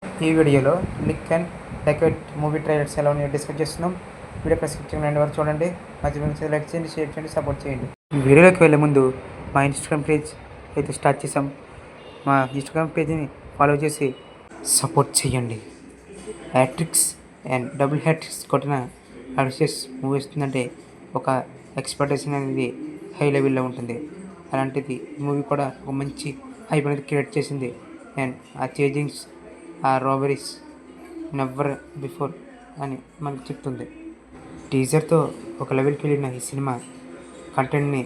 ఈ వీడియోలో లిక్ అండ్ డెకరేట్ మూవీ ట్రైలర్స్ ఎలా ఉన్నాయో డిస్కస్ చేస్తున్నాం. వీడియో ప్రిస్క్రిప్షన్ రెండు వరకు చూడండి. మంచి మంచి లైక్ చేయండి, షేర్ చేయండి, సపోర్ట్ చేయండి. వీడియోలోకి వెళ్ళే ముందు మా ఇన్స్టాగ్రామ్ పేజ్ అయితే స్టార్ట్ చేసాం. మా ఇన్స్టాగ్రామ్ పేజీని ఫాలో చేసి సపోర్ట్ చేయండి. హ్యాట్రిక్స్ అండ్ డబుల్ హ్యాట్రిక్స్ కొట్టిన అడిషియస్ మూవీ వస్తుందంటే ఒక ఎక్స్పెక్టేషన్ అనేది హై లెవెల్లో ఉంటుంది. అలాంటిది ఈ మూవీ కూడా ఒక మంచి హైప్ అనేది క్రియేట్ చేసింది. అండ్ ఆ చేజింగ్స్, ఆ రాబరీస్ నెవర్ బిఫోర్ అని మనకు చెప్తుంది. టీజర్తో ఒక లెవెల్కి వెళ్ళిన ఈ సినిమా కంటెంట్ని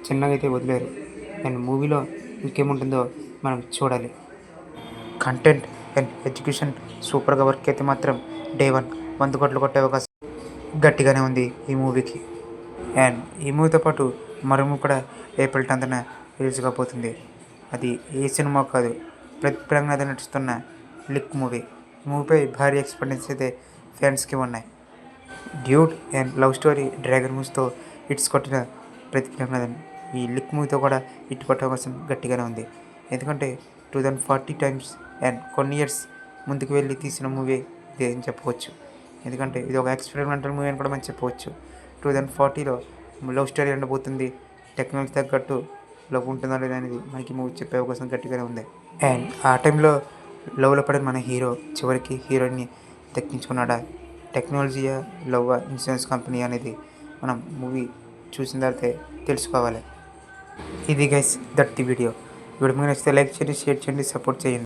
చిన్నగా అయితే వదిలేరు. అండ్ మూవీలో ఇంకేముంటుందో మనం చూడాలి. కంటెంట్ అండ్ ఎడ్యుకేషన్ సూపర్గా వర్క్ అయితే మాత్రం డే 100 కోట్లు కొట్టే అవకాశం గట్టిగానే ఉంది ఈ మూవీకి. అండ్ ఈ మూవీతో పాటు మరో మూవీ కూడా ఏప్రిల్ 10న రిలీజ్ కాబోతుంది. అది ఏ సినిమా కాదు, ప్రతిప్రంగా నడుస్తున్న లిక్ మూవీ. ఈ మూవీపై భారీ ఎక్స్పెక్టేషన్స్ అయితే ఫ్యాన్స్కి ఉన్నాయి. Dude and love story dragon మూవీస్తో హిట్స్ కొట్టిన ప్రతిప్రంగనాథన్ ఈ లిక్ మూవీతో కూడా హిట్ కొట్టే అవకాశం గట్టిగానే ఉంది. ఎందుకంటే 2040 టైమ్స్ అండ్ కొన్ని ఇయర్స్ ముందుకు వెళ్ళి తీసిన మూవీ ఇదే అని చెప్పవచ్చు. ఎందుకంటే ఇది ఒక ఎక్స్పెరిమెంటల్ మూవీ అని కూడా మనం చెప్పవచ్చు. 2040లో లవ్ స్టోరీ ఉండబోతుంది. టెక్నాలజీ తగ్గట్టు లవ్ ఉంటుందా లేదా అనేది మనకి మూవీ చెప్పే అవకాశం గట్టిగానే ఉంది. అండ్ ఆ టైంలో లవ్లో పడిన మన హీరో చివరికి హీరోయిన్ని దక్కించుకున్నాడా, టెక్నాలజీయా, లవ్, ఇన్సూరెన్స్ కంపెనీ అనేది మనం మూవీ చూసిన తర్వాత తెలుసుకోవాలి. ఇది గైస్ దట్ ది వీడియో మీకు నచ్చితే లైక్ చేయండి, షేర్ చేయండి, సపోర్ట్ చేయండి.